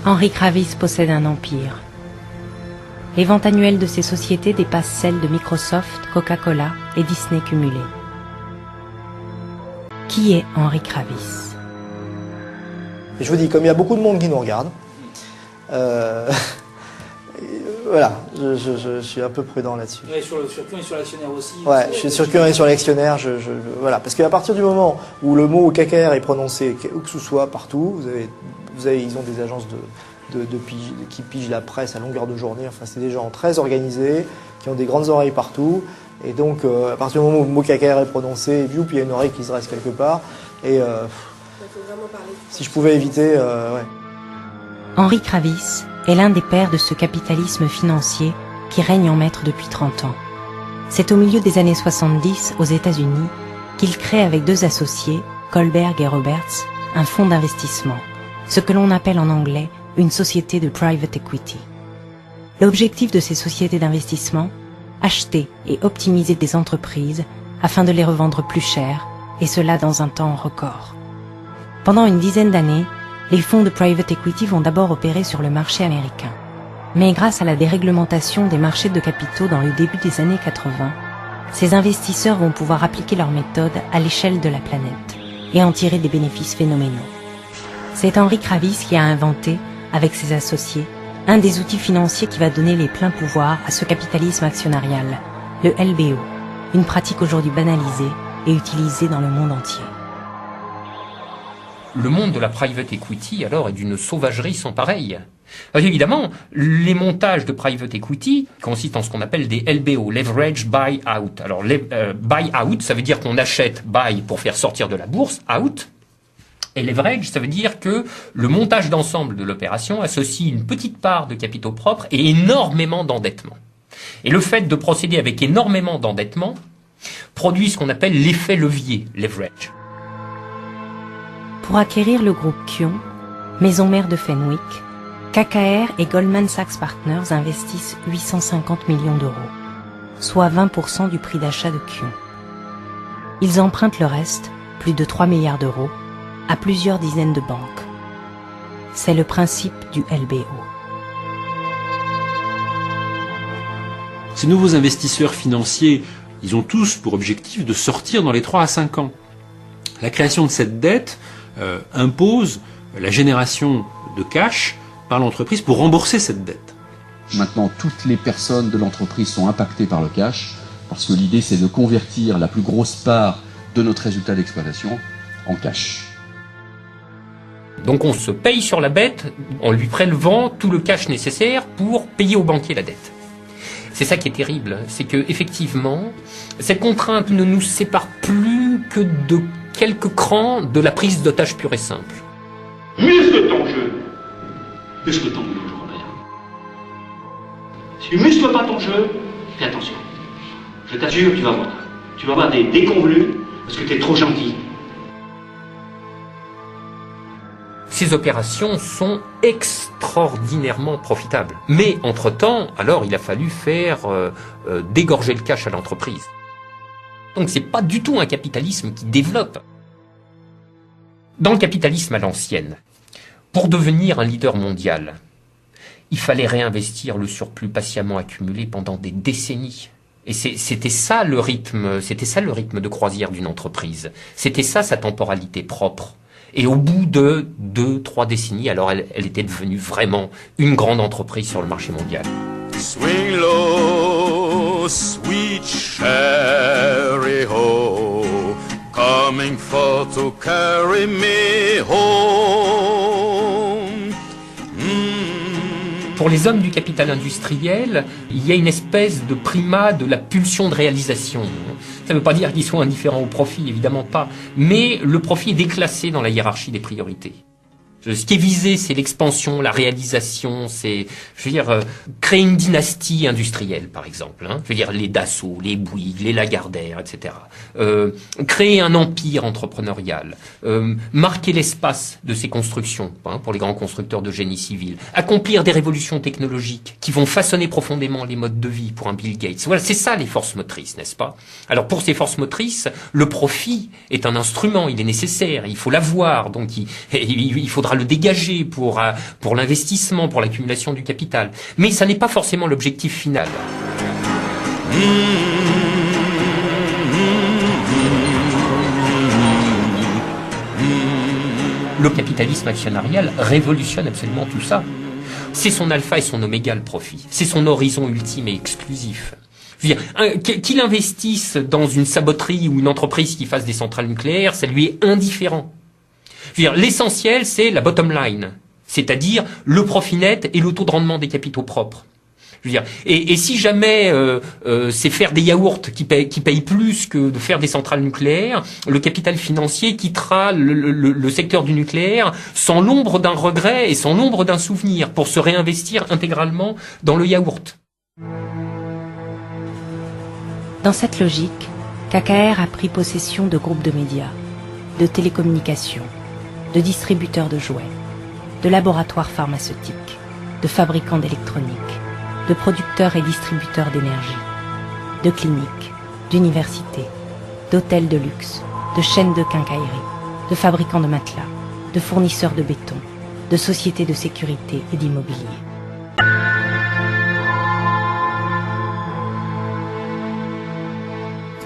Henry Kravis possède un empire. Les ventes annuelles de ses sociétés dépassent celles de Microsoft, Coca-Cola et Disney cumulées. Qui est Henry Kravis? Et je vous dis, comme il y a beaucoup de monde qui nous regarde, voilà, je suis un peu prudent là-dessus. Et sur Kion et sur l'actionnaire aussi. Ouais, je suis sur Kion et sur l'actionnaire, voilà, parce qu'à partir du moment où le mot KKR est prononcé, où que ce soit, partout, ils ont des agences qui pigent la presse à longueur de journée, enfin c'est des gens très organisés, qui ont des grandes oreilles partout, et donc à partir du moment où le mot KKR est prononcé, puis il y a une oreille qui se reste quelque part, et si je pouvais éviter, ouais. Henry Kravis est l'un des pères de ce capitalisme financier qui règne en maître depuis 30 ans. C'est au milieu des années 70, aux États-Unis, qu'il crée avec deux associés, Kohlberg et Roberts, un fonds d'investissement, ce que l'on appelle en anglais une société de private equity. L'objectif de ces sociétés d'investissement, acheter et optimiser des entreprises afin de les revendre plus cher, et cela dans un temps record. Pendant une dizaine d'années, les fonds de private equity vont d'abord opérer sur le marché américain. Mais grâce à la déréglementation des marchés de capitaux dans le début des années 80, ces investisseurs vont pouvoir appliquer leur méthode à l'échelle de la planète et en tirer des bénéfices phénoménaux. C'est Henry Kravis qui a inventé, avec ses associés, un des outils financiers qui va donner les pleins pouvoirs à ce capitalisme actionnarial, le LBO, une pratique aujourd'hui banalisée et utilisée dans le monde entier. Le monde de la private equity, alors, est d'une sauvagerie sans pareille. Alors, évidemment, les montages de private equity consistent en ce qu'on appelle des LBO, Leverage Buy Out. Alors, buy out, ça veut dire qu'on achète buy pour faire sortir de la bourse, out. Et leverage, ça veut dire que le montage d'ensemble de l'opération associe une petite part de capitaux propres et énormément d'endettement. Et le fait de procéder avec énormément d'endettement produit ce qu'on appelle l'effet levier, leverage. Pour acquérir le groupe Kion, maison mère de Fenwick, KKR et Goldman Sachs Partners investissent 850 millions d'euros, soit 20% du prix d'achat de Kion. Ils empruntent le reste, plus de 3 milliards d'euros, à plusieurs dizaines de banques. C'est le principe du LBO. Ces nouveaux investisseurs financiers, ils ont tous pour objectif de sortir dans les 3 à 5 ans. La création de cette dette impose la génération de cash par l'entreprise pour rembourser cette dette. Maintenant, toutes les personnes de l'entreprise sont impactées par le cash, parce que l'idée c'est de convertir la plus grosse part de notre résultat d'exploitation en cash. Donc on se paye sur la bête en lui prélevant tout le cash nécessaire pour payer au banquier la dette. C'est ça qui est terrible, c'est que effectivement, cette contrainte ne nous sépare plus que de quelques crans de la prise d'otage pure et simple. Muscle ton jeu. Muscle ton jeu, Robert. Si tu muscles pas ton jeu, fais attention. Je t'assure, tu vas voir. Tu vas avoir des déconvenus parce que t'es trop gentil. Ces opérations sont extraordinairement profitables. Mais entre-temps, alors il a fallu faire dégorger le cash à l'entreprise. Donc c'est pas du tout un capitalisme qui développe. Dans le capitalisme à l'ancienne, pour devenir un leader mondial, il fallait réinvestir le surplus patiemment accumulé pendant des décennies. Et c'était ça le rythme de croisière d'une entreprise. C'était ça sa temporalité propre. Et au bout de 2-3 décennies, alors elle était devenue vraiment une grande entreprise sur le marché mondial. Swing low, sweet cherry ho, coming for to carry me home. Pour les hommes du capital industriel, il y a une espèce de primat de la pulsion de réalisation. Ça ne veut pas dire qu'ils sont indifférents au profit, évidemment pas. Mais le profit est déclassé dans la hiérarchie des priorités. Ce qui est visé, c'est l'expansion, la réalisation, c'est, créer une dynastie industrielle, par exemple. Je veux dire, les Dassault, les Bouygues, les Lagardère, etc. Créer un empire entrepreneurial. Marquer l'espace de ces constructions, pour les grands constructeurs de génie civil. Accomplir des révolutions technologiques qui vont façonner profondément les modes de vie pour un Bill Gates. Voilà, c'est ça les forces motrices, n'est-ce pas? Alors pour ces forces motrices, le profit est un instrument, il est nécessaire, il faut l'avoir, donc il faudra faudra le dégager pour l'investissement, pour l'accumulation du capital. Mais ça n'est pas forcément l'objectif final. Le capitalisme actionnarial révolutionne absolument tout ça. C'est son alpha et son oméga, le profit. C'est son horizon ultime et exclusif. Je veux dire, qu'il investisse dans une saboterie ou une entreprise qui fasse des centrales nucléaires, ça lui est indifférent. Je veux dire, l'essentiel, c'est la bottom line, c'est-à-dire le profit net et le taux de rendement des capitaux propres. Je veux dire, et si jamais c'est faire des yaourts qui payent plus que de faire des centrales nucléaires, le capital financier quittera le secteur du nucléaire sans l'ombre d'un regret et sans l'ombre d'un souvenir pour se réinvestir intégralement dans le yaourt. Dans cette logique, KKR a pris possession de groupes de médias, de télécommunications, de distributeurs de jouets, de laboratoires pharmaceutiques, de fabricants d'électronique, de producteurs et distributeurs d'énergie, de cliniques, d'universités, d'hôtels de luxe, de chaînes de quincaillerie, de fabricants de matelas, de fournisseurs de béton, de sociétés de sécurité et d'immobilier.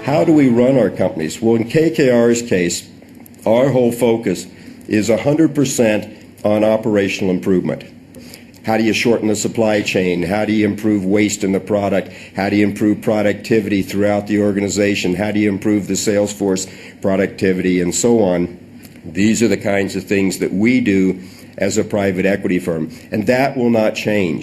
How do we run our companies? Well, in KKR's case, our whole focus is 100% on operational improvement. How do you shorten the supply chain? How do you improve waste in the product? How do you improve productivity throughout the organization? How do you improve the sales force productivity and so on? These are the kinds of things that we do as a private equity firm, and that will not change.